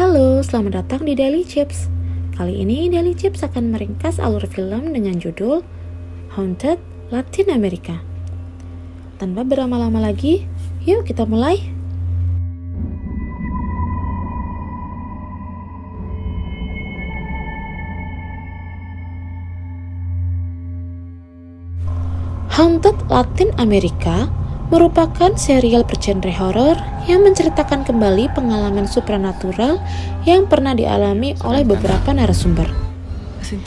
Halo, selamat datang di Daily Chips. Kali ini Daily Chips akan meringkas alur film dengan judul Haunted Latin America. Tanpa berlama-lama lagi, yuk kita mulai. Haunted Latin America merupakan serial bergenre horor yang menceritakan kembali pengalaman supranatural yang pernah dialami oleh beberapa narasumber.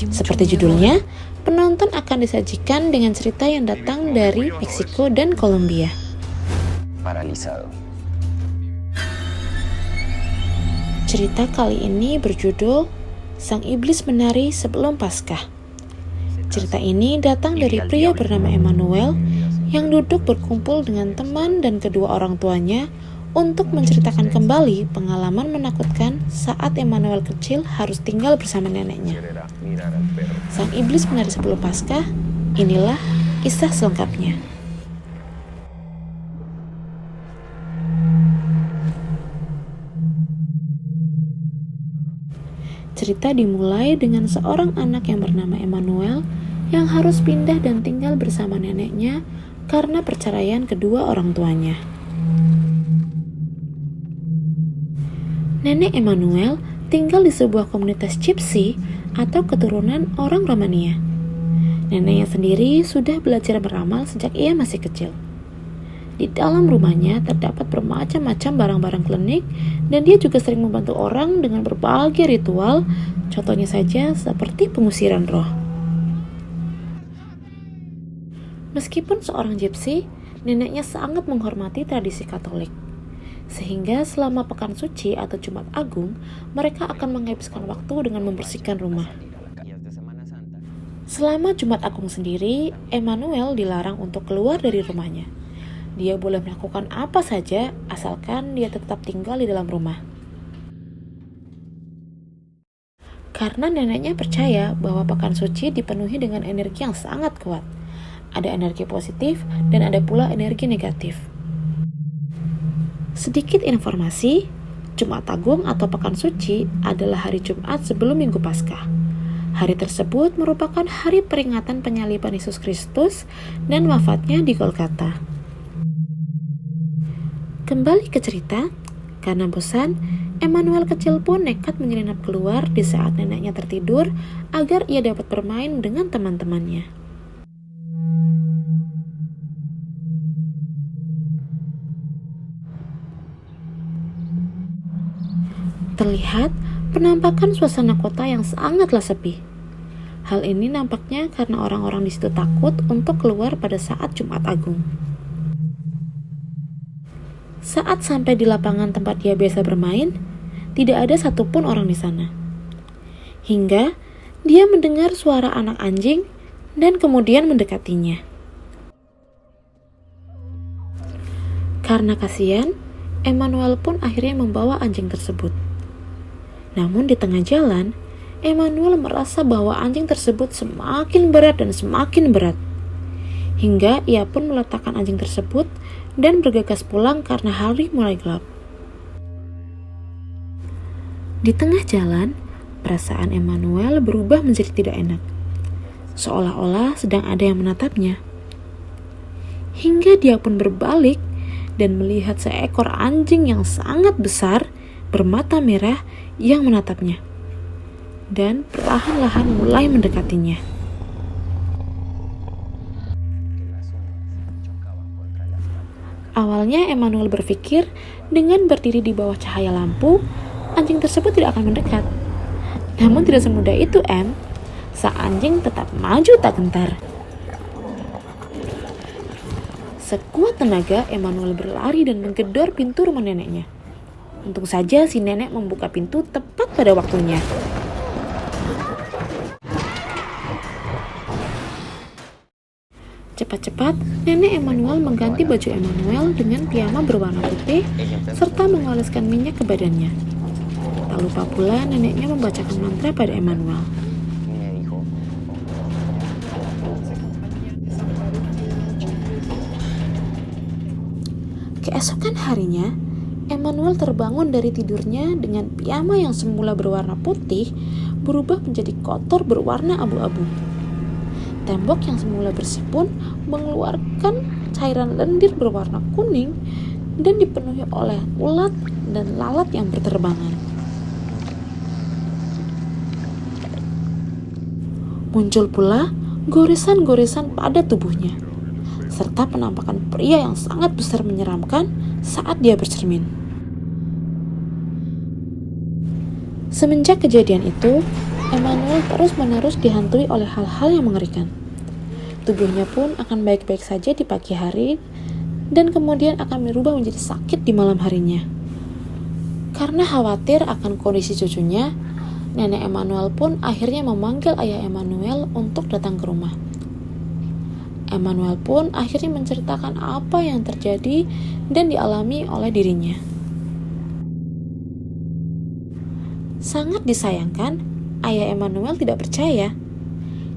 Seperti judulnya, penonton akan disajikan dengan cerita yang datang dari Meksiko dan Kolombia. Cerita kali ini berjudul Sang Iblis Menari Sebelum Paskah. Cerita ini datang dari pria bernama Emmanuel yang duduk berkumpul dengan teman dan kedua orang tuanya untuk menceritakan kembali pengalaman menakutkan saat Emmanuel kecil harus tinggal bersama neneknya. Sang Iblis Menari Sebelum Paskah, inilah kisah selengkapnya. Cerita dimulai dengan seorang anak yang bernama Emmanuel yang harus pindah dan tinggal bersama neneknya karena perceraian kedua orang tuanya. Nenek Emmanuel tinggal di sebuah komunitas Gypsy atau keturunan orang Romania. Neneknya sendiri sudah belajar beramal sejak ia masih kecil. Di dalam rumahnya terdapat bermacam-macam barang-barang klinik dan dia juga sering membantu orang dengan berbagai ritual, contohnya saja seperti pengusiran roh. Meskipun seorang gypsy, neneknya sangat menghormati tradisi Katolik. Sehingga selama pekan suci atau Jumat Agung, mereka akan menghabiskan waktu dengan membersihkan rumah. Selama Jumat Agung sendiri, Emmanuel dilarang untuk keluar dari rumahnya. Dia boleh melakukan apa saja asalkan dia tetap tinggal di dalam rumah. Karena neneknya percaya bahwa pekan suci dipenuhi dengan energi yang sangat kuat. Ada energi positif dan ada pula energi negatif. Sedikit informasi, Jumat Agung atau Pekan Suci adalah hari Jumat sebelum Minggu Paskah. Hari tersebut merupakan hari peringatan penyaliban Yesus Kristus dan wafatnya di Golgota. Kembali ke cerita, karena bosan, Emmanuel kecil pun nekat menyelinap keluar di saat neneknya tertidur agar ia dapat bermain dengan teman-temannya. Terlihat penampakan suasana kota yang sangatlah sepi. Hal ini nampaknya karena orang-orang di situ takut untuk keluar pada saat Jumat Agung. Saat sampai di lapangan tempat dia biasa bermain, tidak ada satupun orang di sana. Hingga dia mendengar suara anak anjing dan kemudian mendekatinya. Karena kasihan, Emmanuel pun akhirnya membawa anjing tersebut. Namun di tengah jalan, Emmanuel merasa bahwa anjing tersebut semakin berat dan semakin berat. Hingga ia pun meletakkan anjing tersebut dan bergegas pulang karena hari mulai gelap. Di tengah jalan, perasaan Emmanuel berubah menjadi tidak enak. Seolah-olah sedang ada yang menatapnya. Hingga dia pun berbalik dan melihat seekor anjing yang sangat besar bermata merah yang menatapnya dan perlahan-lahan mulai mendekatinya. Awalnya Emmanuel berpikir dengan berdiri di bawah cahaya lampu, anjing tersebut tidak akan mendekat. Namun tidak semudah itu, sang anjing tetap maju tak gentar. Sekuat tenaga, Emmanuel berlari dan menggedor pintu rumah neneknya. Untung saja si nenek membuka pintu tepat pada waktunya. Cepat-cepat, nenek Emmanuel mengganti baju Emmanuel dengan piyama berwarna putih serta mengoleskan minyak ke badannya. Tak lupa pula neneknya membacakan mantra pada Emmanuel. Keesokan harinya, Emmanuel terbangun dari tidurnya dengan piyama yang semula berwarna putih berubah menjadi kotor berwarna abu-abu. Tembok yang semula bersih pun mengeluarkan cairan lendir berwarna kuning dan dipenuhi oleh ulat dan lalat yang berterbangan. Muncul pula goresan-goresan pada tubuhnya, serta penampakan pria yang sangat besar menyeramkan saat dia bercermin. Semenjak kejadian itu, Emmanuel terus-menerus dihantui oleh hal-hal yang mengerikan. Tubuhnya pun akan baik-baik saja di pagi hari dan kemudian akan berubah menjadi sakit di malam harinya. Karena khawatir akan kondisi cucunya, nenek Emmanuel pun akhirnya memanggil ayah Emmanuel untuk datang ke rumah. Emmanuel pun akhirnya menceritakan apa yang terjadi dan dialami oleh dirinya. Sangat disayangkan, ayah Emmanuel tidak percaya.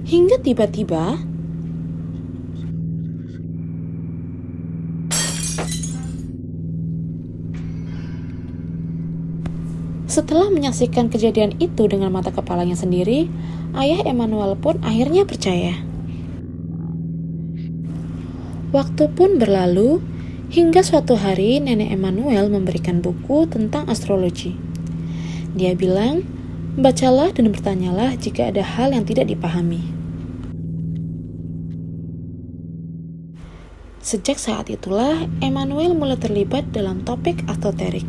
Hingga tiba-tiba setelah menyaksikan kejadian itu dengan mata kepalanya sendiri, ayah Emmanuel pun akhirnya percaya. Waktu pun berlalu, hingga suatu hari nenek Emmanuel memberikan buku tentang astrologi. Dia bilang, bacalah dan bertanyalah jika ada hal yang tidak dipahami. Sejak saat itulah, Emmanuel mulai terlibat dalam topik esoterik.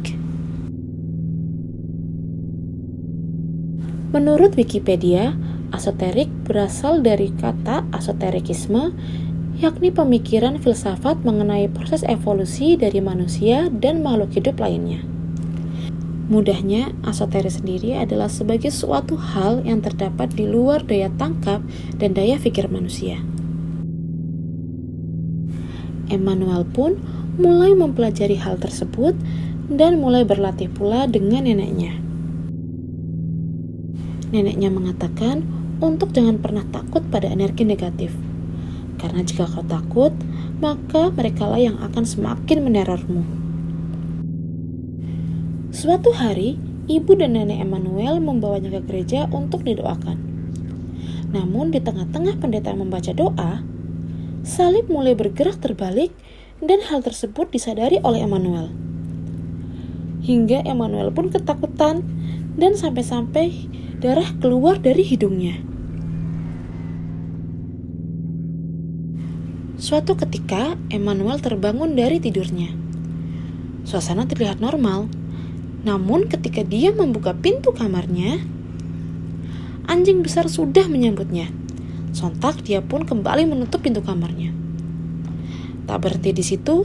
Menurut Wikipedia, esoterik berasal dari kata esoterikisme, yakni pemikiran filsafat mengenai proses evolusi dari manusia dan makhluk hidup lainnya. Mudahnya, esoterik sendiri adalah sebagai suatu hal yang terdapat di luar daya tangkap dan daya pikir manusia. Emmanuel pun mulai mempelajari hal tersebut dan mulai berlatih pula dengan neneknya. Neneknya mengatakan untuk jangan pernah takut pada energi negatif. Karena jika kau takut, maka merekalah yang akan semakin menerormu. Suatu hari, ibu dan nenek Emmanuel membawanya ke gereja untuk didoakan. Namun di tengah-tengah pendeta membaca doa, salib mulai bergerak terbalik dan hal tersebut disadari oleh Emmanuel. Hingga Emmanuel pun ketakutan dan sampai-sampai darah keluar dari hidungnya. Suatu ketika, Emmanuel terbangun dari tidurnya. Suasana terlihat normal, namun ketika dia membuka pintu kamarnya, anjing besar sudah menyambutnya. Sontak dia pun kembali menutup pintu kamarnya. Tak berhenti di situ,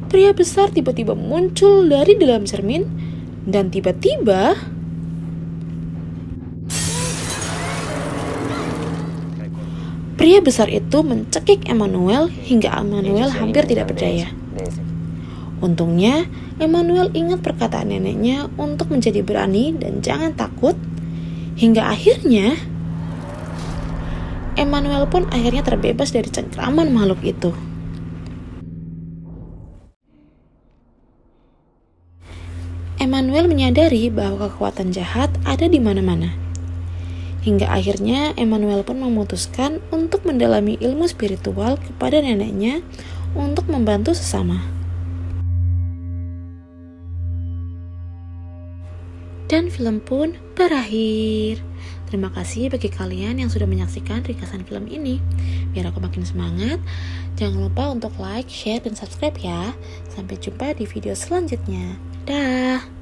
pria besar tiba-tiba muncul dari dalam cermin dan tiba-tiba pria besar itu mencekik Emmanuel hingga Emmanuel hampir tidak berdaya. Untungnya, Emmanuel ingat perkataan neneknya untuk menjadi berani dan jangan takut, hingga akhirnya Emmanuel pun akhirnya terbebas dari cengkraman makhluk itu. Emmanuel menyadari bahwa kekuatan jahat ada di mana-mana. Hingga akhirnya Emmanuel pun memutuskan untuk mendalami ilmu spiritual kepada neneknya untuk membantu sesama. Dan film pun berakhir. Terima kasih bagi kalian yang sudah menyaksikan ringkasan film ini. Biar aku makin semangat, jangan lupa untuk like, share, dan subscribe ya. Sampai jumpa di video selanjutnya. Dah.